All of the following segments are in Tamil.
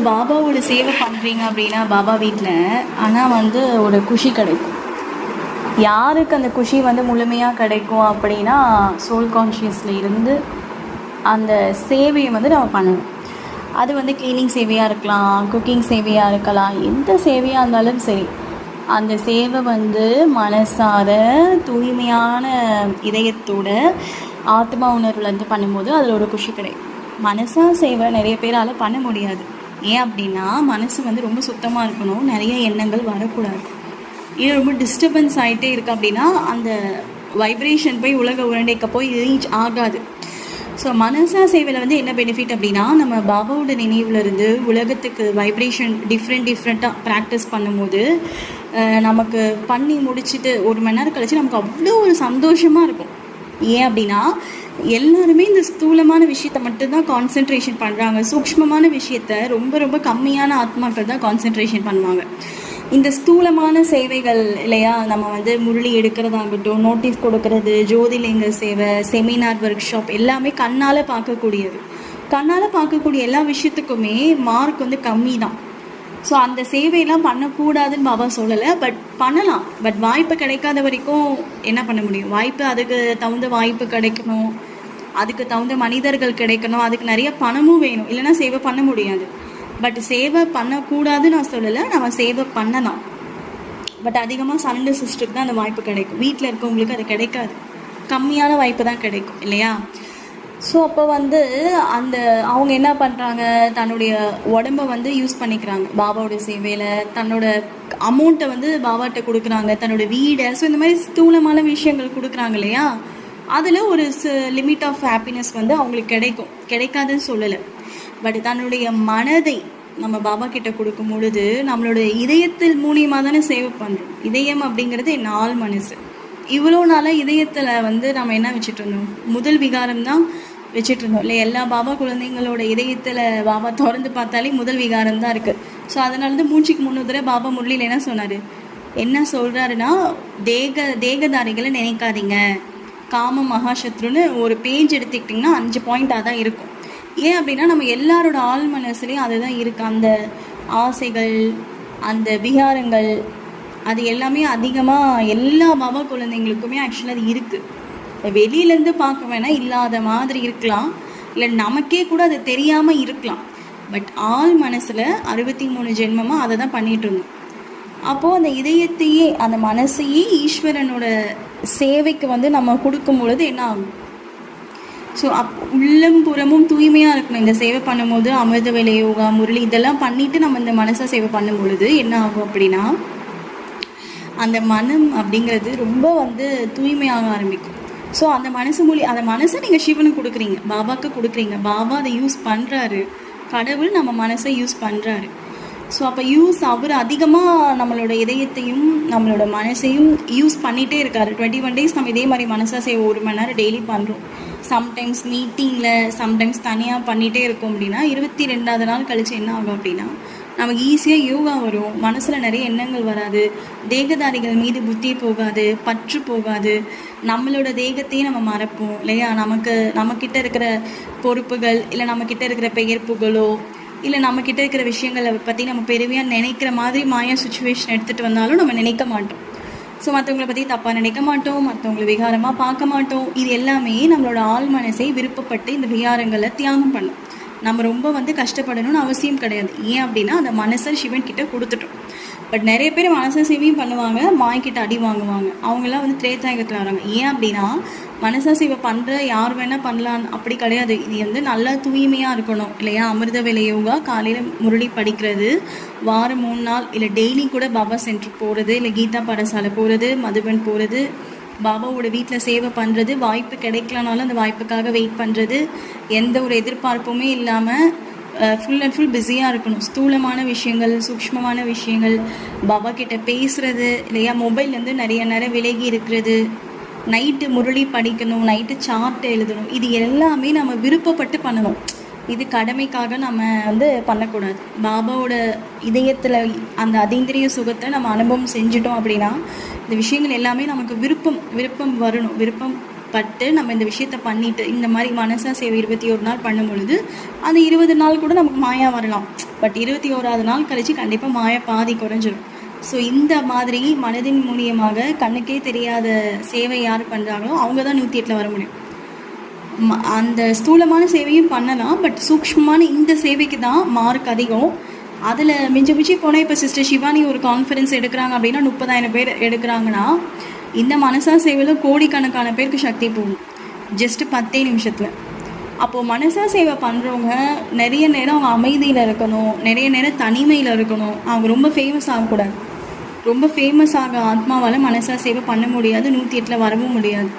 பாபாவோட சேவை பண்ணுறீங்க அப்படின்னா பாபா வீட்டில் ஆனால் ஒரு குஷி கிடைக்கும். யாருக்கு அந்த குஷி முழுமையாக கிடைக்கும் அப்படின்னா சோல் கான்ஷியஸில் இருந்து அந்த சேவையை நம்ம பண்ணணும். அது க்ளீனிங் சேவையாக இருக்கலாம், குக்கிங் சேவையாக இருக்கலாம், எந்த சேவையாக இருந்தாலும் சரி. அந்த சேவை மனசார தூய்மையான இதயத்தோட ஆத்மா உணர்வுலேருந்து பண்ணும்போது அதில் ஒரு குஷி கிடைக்கும். மனசா சேவை நிறைய பேரால் பண்ண முடியாது. ஏன் அப்படின்னா மனசு ரொம்ப சுத்தமாக இருக்கணும், நிறைய எண்ணங்கள் வரக்கூடாது. இது ரொம்ப டிஸ்டர்பன்ஸ் ஆகிட்டே இருக்குது அப்படின்னா அந்த வைப்ரேஷன் போய் உலக உரண்டைக்க போய் ரீச் ஆகாது. ஸோ மனசா சேவையில் என்ன பெனிஃபிட் அப்படின்னா, நம்ம பாபாவோட நினைவுலேருந்து உலகத்துக்கு வைப்ரேஷன் டிஃப்ரெண்ட்டாக ப்ராக்டிஸ் பண்ணும்போது நமக்கு பண்ணி முடிச்சுட்டு 1 மணி நேரம் கழிச்சு நமக்கு அவ்வளோ ஒரு சந்தோஷமாக இருக்கும். ஏன் அப்படின்னா எல்லாருமே இந்த ஸ்தூலமான விஷயத்தை மட்டும்தான் கான்சென்ட்ரேஷன் பண்ணுறாங்க. சூக்ஷ்மமான விஷயத்த ரொம்ப கம்மியான ஆத்மாக்கள் தான் கான்சென்ட்ரேஷன் பண்ணுவாங்க. இந்த ஸ்தூலமான சேவைகள் இல்லையா, நம்ம முரளி எடுக்கிறதாகட்டும், நோட்டீஸ் கொடுக்கறது, ஜோதிலிங்க சேவை, செமினார், ஒர்க் ஷாப் எல்லாமே கண்ணால் பார்க்கக்கூடியது. கண்ணால் பார்க்கக்கூடிய எல்லா விஷயத்துக்குமே மார்க் கம்மி தான். ஸோ அந்த சேவையெல்லாம் பண்ணக்கூடாதுன்னு பாபா சொல்லலை, பட் பண்ணலாம். பட் வாய்ப்பு கிடைக்காத வரைக்கும் என்ன பண்ண முடியும்? வாய்ப்பு அதுக்கு தகுந்த வாய்ப்பு கிடைக்கணும், அதுக்கு தகுந்த மனிதர்கள் கிடைக்கணும், அதுக்கு நிறைய பணமும் வேணும், இல்லைன்னா சேவை பண்ண முடியாது. பட் சேவை பண்ணக்கூடாதுன்னு நான் சொல்லலை, நம்ம சேவை பண்ணலாம். பட் அதிகமாக சரண்டர் சிஸ்டருக்கு தான் அந்த வாய்ப்பு கிடைக்கும். வீட்டில் இருக்கவங்களுக்கு அது கிடைக்காது, கம்மியான வாய்ப்பு தான் கிடைக்கும் இல்லையா? ஸோ அப்போ அந்த அவங்க என்ன பண்ணுறாங்க, தன்னுடைய உடம்பை யூஸ் பண்ணிக்கிறாங்க பாபாவோட சேவையில். தன்னோட அமௌண்ட்டை பாபாட்ட கொடுக்குறாங்க, தன்னோட வீடை. ஸோ இந்த மாதிரி ஸ்தூலமான விஷயங்கள் கொடுக்குறாங்க இல்லையா, அதில் ஒரு லிமிட் ஆஃப் ஹாப்பினஸ் அவங்களுக்கு கிடைக்காதுன்னு சொல்லலை. பட் தன்னுடைய மனதை நம்ம பாபா கிட்ட கொடுக்கும் பொழுது நம்மளோட இதயத்தில் மூலியமாக தானே சேவை பண்ணுறோம். இதயம் அப்படிங்கிறது என் ஆள் மனசு. இவ்வளோ நாளாக இதயத்தில் நம்ம என்ன வச்சுட்டு இருந்தோம்? முதல் விகாரம் தான் வச்சுட்டு இருந்தோம் இல்லை? எல்லா பாபா குழந்தைங்களோட இதயத்தில் பாபா திறந்து பார்த்தாலே முதல் விகாரம் தான் இருக்குது. ஸோ அதனால மூச்சுக்கு 3 தடவை பாபா முரளியில் என்ன சொன்னார்? என்ன சொல்கிறாருன்னா, தேகதாரிகளை நினைக்காதீங்க, காம மகாசத்ருன்னு ஒரு பேஜ் எடுத்துக்கிட்டிங்கன்னா 5 பாயிண்ட்டாக தான் இருக்கும். ஏன் அப்படின்னா நம்ம எல்லாரோட ஆள் மனசுலேயும் அதுதான் இருக்குது. அந்த ஆசைகள், அந்த விகாரங்கள், அது எல்லாமே அதிகமாக எல்லா பாபா குழந்தைங்களுக்குமே ஆக்சுவலாக அது இருக்குது. வெளியிலேருந்து பார்க்க வேணால் இல்லாத மாதிரி இருக்கலாம், இல்லை நமக்கே கூட அது தெரியாமல் இருக்கலாம். பட் ஆள் மனசில் 63 ஜென்மமாக அதை தான் பண்ணிகிட்டு இருந்தோம். அப்போது அந்த இதயத்தையே, அந்த மனசையே ஈஸ்வரனோட சேவைக்கு நம்ம கொடுக்கும் பொழுது என்ன ஆகும்? ஸோ உள்ளம் புறமும் தூய்மையாக இருக்கணும். இந்த சேவை பண்ணும்போது அமிர்த வேலை, யோகா, முரளி இதெல்லாம் பண்ணிவிட்டு நம்ம இந்த மனசை சேவை பண்ணும் பொழுது என்ன ஆகும் அப்படின்னா, அந்த மனம் அப்படிங்கிறது ரொம்ப தூய்மையாக ஆரம்பிக்கும். ஸோ அந்த அந்த மனசை நீங்கள் சிவனுக்கு கொடுக்குறீங்க, பாபாவுக்கு கொடுக்குறீங்க. பாபா அதை யூஸ் பண்ணுறாரு, கடவுள் நம்ம மனசை யூஸ் பண்ணுறாரு. ஸோ அப்போ அவர் அதிகமாக நம்மளோட இதயத்தையும் நம்மளோட மனசையும் யூஸ் பண்ணிகிட்டே இருக்கார். 21 days நம்ம இதே மாதிரி மனசா சேவை 1 மணி நேரம் டெய்லி பண்ணுறோம். சம்டைம்ஸ் மீட்டிங்கில், சம்டைம்ஸ் தனியாக பண்ணிகிட்டே இருக்கோம் அப்படின்னா 22வது நாள் கழித்து என்ன ஆகும் அப்படின்னா நமக்கு ஈஸியாக யோகா வரும், மனசில் நிறைய எண்ணங்கள் வராது, தேகதாரிகள் மீது புத்தி போகாது, பற்று போகாது, நம்மளோட தேகத்தையும் நம்ம மறப்போம் இல்லையா? நம்மக்கிட்ட இருக்கிற பொறுப்புகள், இல்லை நம்மக்கிட்ட இருக்கிற பெயர் புகழோ, இல்லை நம்மக்கிட்ட இருக்கிற விஷயங்களை பற்றி நம்ம பெருமையாக நினைக்கிற மாதிரி மாயா சுச்சுவேஷன் எடுத்துகிட்டு வந்தாலும் நம்ம நினைக்க மாட்டோம். ஸோ மற்றவங்களை பற்றி தப்பாக நினைக்க மாட்டோம், மற்றவங்களை விகாரமாக பார்க்க மாட்டோம். இது எல்லாமே நம்மளோட ஆள் மனசை விருப்பப்பட்டு இந்த விகாரங்களை தியாகம் பண்ணும். நம்ம ரொம்ப கஷ்டப்படணும்னு அவசியம் கிடையாது. ஏன் அப்படின்னா அந்த மனசை சிவன் கிட்ட கொடுத்துட்டோம். பட் நிறைய பேர் மனசை சேவையும் பண்ணுவாங்க, மாய்கிட்ட அடி வாங்குவாங்க. அவங்களாம் திரேதாயுகத்தில் வராங்க. ஏன் அப்படின்னா மனசா சேவை பண்ணுற யார் வேணால் பண்ணலான்னு அப்படி கிடையாது. இது நல்லா தூய்மையாக இருக்கணும் இல்லையா? அமிர்த வேலை யோகா, காலையில் முரளி படிக்கிறது, வாரம் 3 நாள் இல்லை டெய்லி கூட பாபா சென்டர் போகிறது, இல்லை கீதா பாடசாலை போகிறது, மதுபன் போகிறது, பாபாவோட வீட்டில் சேவை பண்ணுறது, வாய்ப்பு கிடைக்கலனாலும் அந்த வாய்ப்புக்காக வெயிட் பண்ணுறது, எந்த ஒரு எதிர்பார்ப்புமே இல்லாமல் ஃபுல் அண்ட் ஃபுல் பிஸியாக இருக்கணும். ஸ்தூலமான விஷயங்கள், சூக்ஷ்மமான விஷயங்கள், பாபா கிட்ட பேசுகிறது இல்லையா? மொபைல்லேருந்து நிறைய நேரம் விலகி இருக்கிறது, நைட்டு முரளி படிக்கணும், நைட்டு சார்ட் எழுதணும். இது எல்லாமே நம்ம விருப்பப்பட்டு பண்ணணும். இது கடமைக்காக நம்ம பண்ணக்கூடாது. பாபாவோட இதயத்தில் அந்த அதீந்திரிய சுகத்தை நம்ம அனுபவம் செஞ்சிட்டோம் அப்படின்னா இந்த விஷயங்கள் எல்லாமே நமக்கு விருப்பம் வரணும். விருப்பம் பட்டு நம்ம இந்த விஷயத்த பண்ணிட்டு இந்த மாதிரி மனசா சேவை 21 நாள் பண்ணும் பொழுது அந்த 20 நாள் கூட நமக்கு மாயா வரலாம். பட் 21வது நாள் கழிச்சு கண்டிப்பாக மாயா பாதி குறைஞ்சிடும். ஸோ இந்த மாதிரி மனதின் மூலியமாக கண்ணுக்கே தெரியாத சேவை யார் பண்ணுறாங்களோ அவங்க தான் 108 வர முடியும். அந்த ஸ்தூலமான சேவையும் பண்ணலாம், பட் சூக்ஷ்மமான இந்த சேவைக்கு தான் மார்க் அதிகம். அதில் மிஞ்சி போனால் இப்போ சிஸ்டர் சிவானி ஒரு கான்ஃபரன்ஸ் எடுக்கிறாங்க அப்படின்னா 30,000 பேர் எடுக்கிறாங்கன்னா இந்த மனசா சேவையில் கோடிக்கணக்கான பேருக்கு சக்தி போகும் ஜஸ்ட்டு 10 நிமிஷத்தில். அப்போது மனசா சேவை பண்ணுறவங்க நிறைய நேரம் அவங்க அமைதியில் இருக்கணும், நிறைய நேரம் தனிமையில் இருக்கணும். அவங்க ரொம்ப ஃபேமஸ் ஆகக்கூடாது. ரொம்ப ஃபேமஸ் ஆக ஆத்மாவால் மனசா சேவை பண்ண முடியாது, 108 வரவும் முடியாது.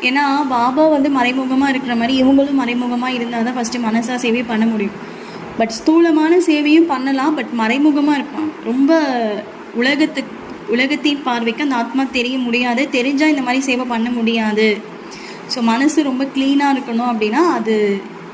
ஏன்னா பாபா வந்து மறைமுகமாக இருக்கிற மாதிரி இவங்களும் மறைமுகமாக இருந்தால் தான் ஃபஸ்ட்டு மனசா சேவையை பண்ண முடியும். பட் ஸ்தூலமான சேவையும் பண்ணலாம், பட் மறைமுகமாக இருப்பாங்க. ரொம்ப உலகத்தின் பார்வைக்கு அந்த ஆத்மா தெரிய முடியாது, தெரிஞ்சால் இந்த மாதிரி சேவை பண்ண முடியாது. ஸோ மனசு ரொம்ப க்ளீனாக இருக்கணும் அப்படின்னா அது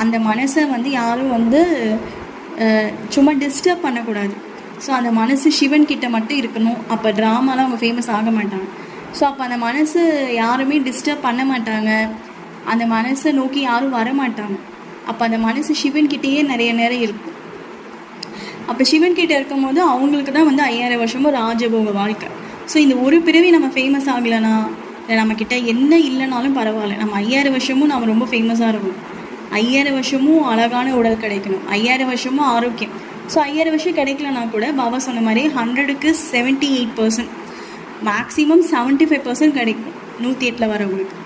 அந்த மனசை வந்து யாரும் வந்து சும்மா டிஸ்டர்ப் பண்ணக்கூடாது. ஸோ அந்த மனசு சிவன் கிட்ட மட்டும் இருக்கணும். அப்போ ட்ராமாலாம் அவங்க ஃபேமஸ் ஆக மாட்டாங்க. ஸோ அப்போ அந்த மனசு யாருமே டிஸ்டர்ப் பண்ண மாட்டாங்க, அந்த மனசை நோக்கி யாரும் வர மாட்டாங்க. அப்போ அந்த மனசு சிவன்கிட்டேயே நிறைய நேரம் இருக்கும். அப்போ சிவன்கிட்ட இருக்கும் போது அவங்களுக்கு தான் வந்து 5000 வருஷமும் ராஜபோக வாழ்க்கை. ஸோ இந்த ஒரு பிறவி நம்ம ஃபேமஸ் ஆகலைன்னா, இல்லை நம்மக்கிட்ட என்ன இல்லைனாலும் பரவாயில்ல, நம்ம 5000 வருஷமும் நம்ம ரொம்ப ஃபேமஸாக இருக்கணும். 5000 வருஷமும் அழகான உடல் கிடைக்கணும், 5000 வருஷமும் ஆரோக்கியம். ஸோ 5000 வருஷம் கிடைக்கலனா கூட பாபா சொன்ன மாதிரி 100க்கு 78%, மேக்ஸிமம் 75% கிடைக்கும் 108 வரவங்களுக்கு.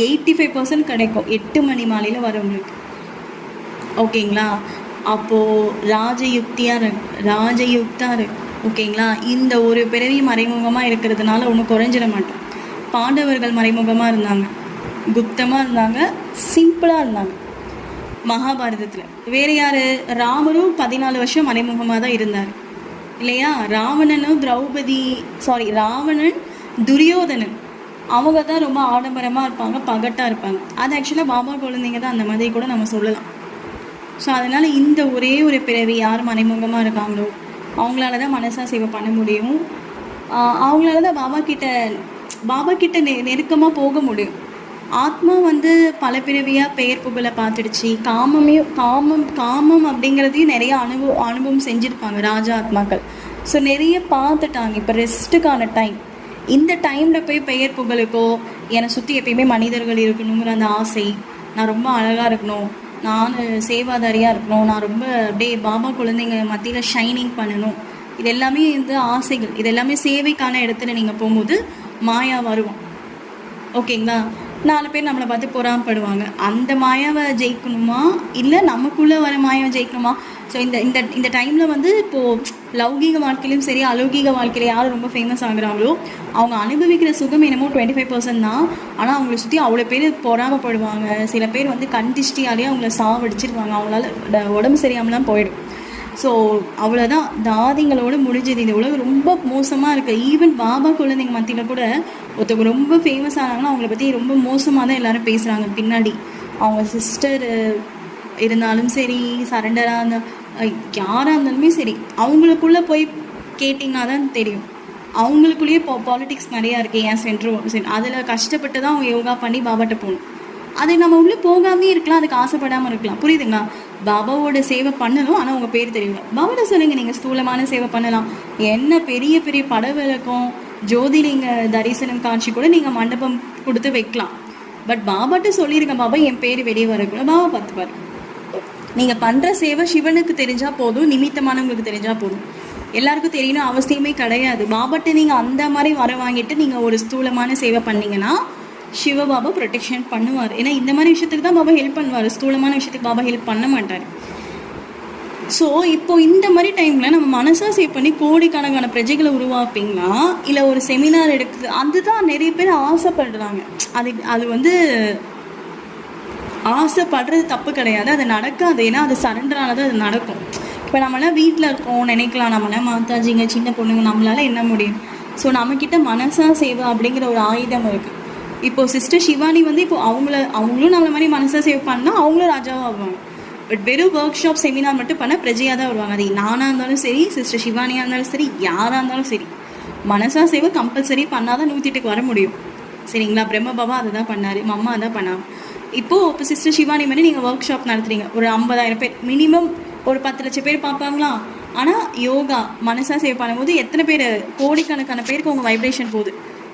85% கிடைக்கும் 8 மணி மாலையில் வரவங்களுக்கு. ஓகேங்களா? அப்போது ராஜயுக்தியாக இருக்கு. ஓகேங்களா? இந்த ஒரு பிறவி மறைமுகமாக இருக்கிறதுனால ஒன்றும் குறைஞ்சிட மாட்டோம். பாண்டவர்கள் மறைமுகமாக இருந்தாங்க, குப்தமாக இருந்தாங்க, சிம்பிளாக இருந்தாங்க. மகாபாரதத்தில் வேறு யார்? ராமரும் 14 வருஷம் மறைமுகமாக தான் இருந்தார் இல்லையா? ராவணன், துரியோதனன் அவங்க தான் ரொம்ப ஆடம்பரமாக இருப்பாங்க, பகட்டாக இருப்பாங்க. அது ஆக்சுவலாக பாபா குழந்தைங்க தான், அந்த மாதிரி கூட நம்ம சொல்லலாம். ஸோ அதனால் இந்த ஒரே ஒரு பிறவி யார் மறைமுகமாக இருக்காங்களோ அவங்களால தான் மனசா சேவை பண்ண முடியும். அவங்களால தான் பாபா கிட்ட நெருக்கமாக போக முடியும். ஆத்மா வந்து பல பிறவியாக பெயர் புகழை பார்த்துடுச்சு. காமம் அப்படிங்கிறதையும் நிறைய அனுபவம் செஞ்சுருப்பாங்க ராஜா ஆத்மாக்கள். ஸோ நிறைய பார்த்துட்டாங்க. இப்போ ரெஸ்ட்டுக்கான டைம். இந்த டைமில் போய் பெயர் புகழுக்கோ, என்னை சுற்றி எப்பயுமே மனிதர்கள் இருக்கணுங்கிற அந்த ஆசை, நான் ரொம்ப அழகாக இருக்கணும், நான் சேவாதாரியாக இருக்கணும், நான் ரொம்ப அப்படியே பாபா குழந்தைங்க மத்தியில் ஷைனிங் பண்ணணும், இது எல்லாமே இந்த ஆசைகள். இது எல்லாமே சேவைக்கான இடத்துல நீங்கள் போகும்போது மாயா வருவோம். ஓகேங்களா? 4 பேர் நம்மளை பார்த்து பொறாமப்படுவாங்க. அந்த மாயாவை ஜெயிக்கணுமா இல்லை நமக்குள்ளே வர மாயாவை ஜெயிக்கணுமா? ஸோ இந்த டைமில் வந்து இப்போது லௌகீக வாழ்க்கையிலும் சரி அலௌகீக வாழ்க்கையில் யார் ரொம்ப ஃபேமஸ் ஆகுறாங்களோ அவங்க அனுபவிக்கிற சுகம் என்னமோ 25% தான். ஆனால் அவங்கள சுற்றி அவ்வளோ பேர் பொறாமப்படுவாங்க. சில பேர் வந்து கண் திஷ்டியாலேயே அவங்கள சாவடிச்சிருவாங்க, அவங்களால உடம்பு சரியாமலாம் போயிடும். ஸோ அவ்வளோதான், தாதிங்களோடு முடிஞ்சது. இந்த உலகம் ரொம்ப மோசமாக இருக்குது. ஈவன் பாபா குழந்தைங்க மத்தியில் கூட ஒருத்தவங்க ரொம்ப ஃபேமஸ் ஆனாங்கன்னா அவங்கள பற்றி ரொம்ப மோசமாக தான் எல்லோரும் பேசுகிறாங்க. பின்னாடி அவங்க சிஸ்டர் இருந்தாலும் சரி, சரண்டராக இருந்தால் யாராக இருந்தாலுமே சரி, அவங்களுக்குள்ளே போய் கேட்டிங்கன்னா தான் தெரியும். அவங்களுக்குள்ளேயே பாலிட்டிக்ஸ் நிறையா இருக்குது. ஏன் சென்ட்ரு அதில் கஷ்டப்பட்டு தான் அவங்க யோகா பண்ணி பாபாட்ட போகணும். அது நம்ம உள்ளே போகாமே இருக்கலாம், அதுக்கு ஆசைப்படாமல் இருக்கலாம். புரியுதுங்களா? பாபாவோட சேவை பண்ணணும், ஆனால் உங்கள் பேர் தெரியல. பாபாட்ட சொல்லுங்கள், நீங்கள் ஸ்தூலமான சேவை பண்ணலாம். என்ன பெரிய பெரிய பட விளக்கம், ஜோதிலிங்க தரிசனம் காட்சி கூட நீங்கள் மண்டபம் கொடுத்து வைக்கலாம். பட் பாபாட்ட சொல்லிடுங்க, பாபா என் பேர் வெளியே வரக்கூட பாபா பார்த்துப்பார். நீங்கள் பண்ணுற சேவை சிவனுக்கு தெரிஞ்சால் போதும், நிமித்தமானவங்களுக்கு தெரிஞ்சால் போதும். எல்லாருக்கும் தெரியணும் அவசியமே கிடையாது. பாபாட்ட நீங்கள் அந்த மாதிரி வர வாங்கிட்டு நீங்கள் ஒரு ஸ்தூலமான சேவை பண்ணிங்கன்னா சிவபாபா ப்ரொடெக்ஷன் பண்ணுவார். ஏன்னா இந்த மாதிரி விஷயத்துக்கு தான் பாபா ஹெல்ப் பண்ணுவார், ஸ்தூலமான விஷயத்துக்கு பாபா ஹெல்ப் பண்ண மாட்டார். ஸோ இப்போது இந்த மாதிரி டைமில் நம்ம மனசாக சேவ் பண்ணி கோடிக்கணக்கான பிரஜைகளை உருவாப்பீங்களா, இல்லை ஒரு செமினார் எடுக்குது, அதுதான் நிறைய பேர் ஆசைப்படுறாங்க. அது வந்து ஆசைப்படுறது தப்பு கிடையாது, அது நடக்காது. ஏன்னா அது சரண்டரானது, அது நடக்கும். இப்போ நம்மளாம் வீட்டில் இருக்கோம் நினைக்கலாம், நம்மளாம் மாதாஜிங்க சின்ன பொண்ணுங்க, நம்மளால என்ன முடியும்? ஸோ நம்மக்கிட்ட மனசா சேவை அப்படிங்கிற ஒரு ஆயுதம் இருக்குது. இப்போது சிஸ்டர் சிவானி வந்து இப்போ அவங்களும் நம்மள மாதிரி மனசா சேவை பண்ணால் அவங்களும் ராஜாவாக வருவாங்க. பட் வெறும் ஒர்க் ஷாப் செமினார் மட்டும் பண்ணால் பிரஜையாக தான் வருவாங்க. அது நானாக இருந்தாலும் சரி, சிஸ்டர் சிவானியாக இருந்தாலும் சரி, யாராக இருந்தாலும் சரி, மனசா சேவை கம்பல்சரி பண்ணால் தான் 108க்கு வர முடியும். சரிங்களா? பிரம்ம பாபா அதை தான் பண்ணார், அம்மா அதான் பண்ணாங்க. இப்போது இப்போ சிஸ்டர் சிவானி மாதிரி நீங்கள் ஒர்க் ஷாப் நடத்துறீங்க, ஒரு 50,000 பேர் மினிமம், ஒரு 10 லட்சம் பேர் பார்ப்பாங்களா? ஆனால் யோகா மனசாக சேவ் பண்ணும்போது எத்தனை பேர், கோடிக்கணக்கான பேருக்கு உங்கள் வைப்ரேஷன் போகுது.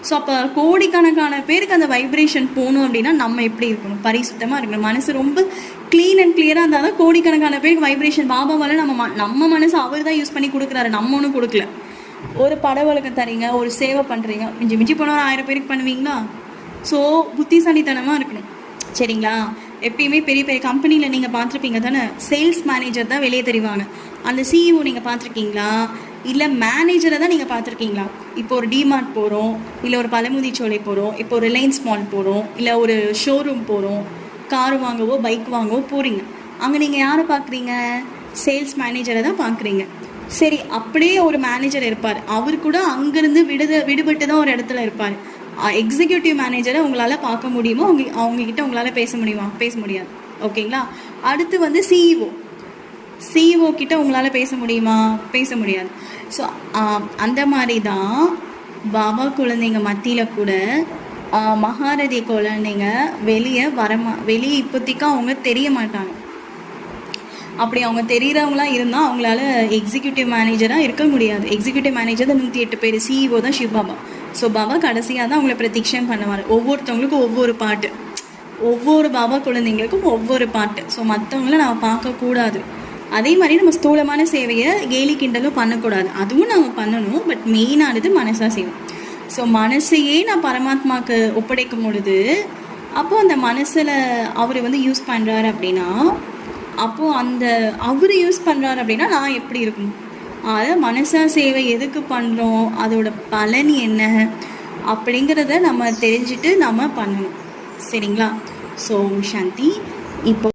ஸோ அப்போ கோடிக்கணக்கான பேருக்கு அந்த வைப்ரேஷன் போகணும் அப்படின்னா நம்ம எப்படி இருக்கணும்? பரிசுத்தமாக இருக்கணும். மனசு ரொம்ப க்ளீன் அண்ட் கிளியராக இருந்தால் தான் கோடிக்கணக்கான பேருக்கு வைப்ரேஷன். பாபாவால் நம்ம மனசு அவர் தான் யூஸ் பண்ணி கொடுக்குறாரு, நம்ம ஒன்றும் கொடுக்கல. ஒரு படவழக்கம் தரீங்க, ஒரு சேவை பண்ணுறீங்க, மிஞ்சி போனால் ஒரு 1000 பேருக்கு பண்ணுவீங்களா? ஸோ புத்திசாலித்தனமாக இருக்கணும், சரிங்களா? எப்பயுமே பெரிய பெரிய கம்பெனியில் நீங்கள் பார்த்துருப்பீங்க தானே, சேல்ஸ் மேனேஜர் தான் வெளியே தெரிவாங்க. அந்த சிஇஓ நீங்கள் பார்த்துருக்கீங்களா? இல்லை மேனேஜரை தான் நீங்கள் பார்த்துருக்கீங்களா? இப்போ ஒரு டிமார்ட் போகிறோம், இல்லை ஒரு பழமுதிர்ச்சோலை போகிறோம், இப்போ ஒரு ரிலையன்ஸ் மால் போகிறோம், இல்லை ஒரு ஷோரூம் போகிறோம், கார் வாங்கவோ பைக் வாங்கவோ போகிறீங்க. அங்கே நீங்கள் யாரை பார்க்குறீங்க? சேல்ஸ் மேனேஜரை தான் பார்க்குறீங்க. சரி, அப்படியே ஒரு மேனேஜர் இருப்பார், அவர் கூட அங்கேருந்து விடுபட்டு தான் ஒரு இடத்துல இருப்பார். எக்ஸிக்யூட்டிவ் மேனேஜரை உங்களால் பார்க்க முடியுமோ? அவங்கக்கிட்ட உங்களால் பேச முடியுமா? பேச முடியாது, ஓகேங்களா? அடுத்து வந்து சிஇஓ கிட்ட உங்களால் பேச முடியுமா? பேச முடியாது. ஸோ அந்த மாதிரி தான் பாபா குழந்தைங்க மத்தியில் கூட மகாரதி குழந்தைங்க வெளியே இப்போதைக்கு அவங்க தெரிய மாட்டாங்க. அப்படி அவங்க தெரிகிறவங்களா இருந்தால் அவங்களால எக்ஸிக்யூட்டிவ் மேனேஜராக இருக்க முடியாது. எக்ஸிக்யூட்டிவ் மேனேஜர் தான் 108 பேர், சிஇஓ தான் சிவபாபா. ஸோ பாபா கடைசியாக தான் அவங்கள பிரதீட்சம் பண்ணுவார். ஒவ்வொருத்தவங்களுக்கும் ஒவ்வொரு பாட்டு, ஒவ்வொரு பாபா குழந்தைங்களுக்கும் ஒவ்வொரு பாட்டு. ஸோ மற்றவங்கள நம்ம பார்க்கக்கூடாது. அதே மாதிரி நம்ம ஸ்தூலமான சேவையை கேலி கிண்டலும் பண்ணக்கூடாது, அதுவும் நம்ம பண்ணணும். பட் மெயினானது மனசாக செய்வோம். ஸோ மனசையே நான் பரமாத்மாவுக்கு ஒப்படைக்கும் பொழுது, அப்போது அந்த மனசில் அவர் வந்து யூஸ் பண்ணுறாரு அப்படின்னா, அப்போது அவர் யூஸ் பண்ணுறாரு அப்படின்னா நான் எப்படி இருக்கணும்? அதை மனசா சேவை எதுக்கு பண்ணுறோம், அதோட பலன் என்ன அப்படிங்கிறத நம்ம தெரிஞ்சுட்டு நம்ம பண்ணணும், சரிங்களா? ஸோ சாந்தி. இப்போ